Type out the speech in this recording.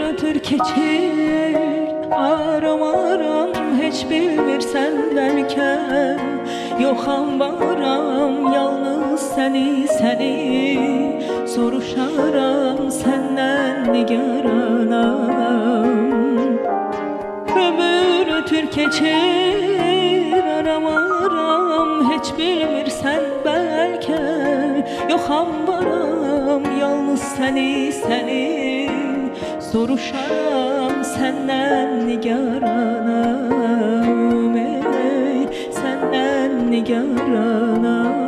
ötür keçir aram aram, heç bilmirsən bəlkə yoxam varam, yalnız səni soruşaram, səndən nigaranam. Ömür ötür keçir aram aram, heç bilmirsən bəlkə yoxam varam, yalnız səni soruşaram, səndən nigaranam, səndən nigaranam.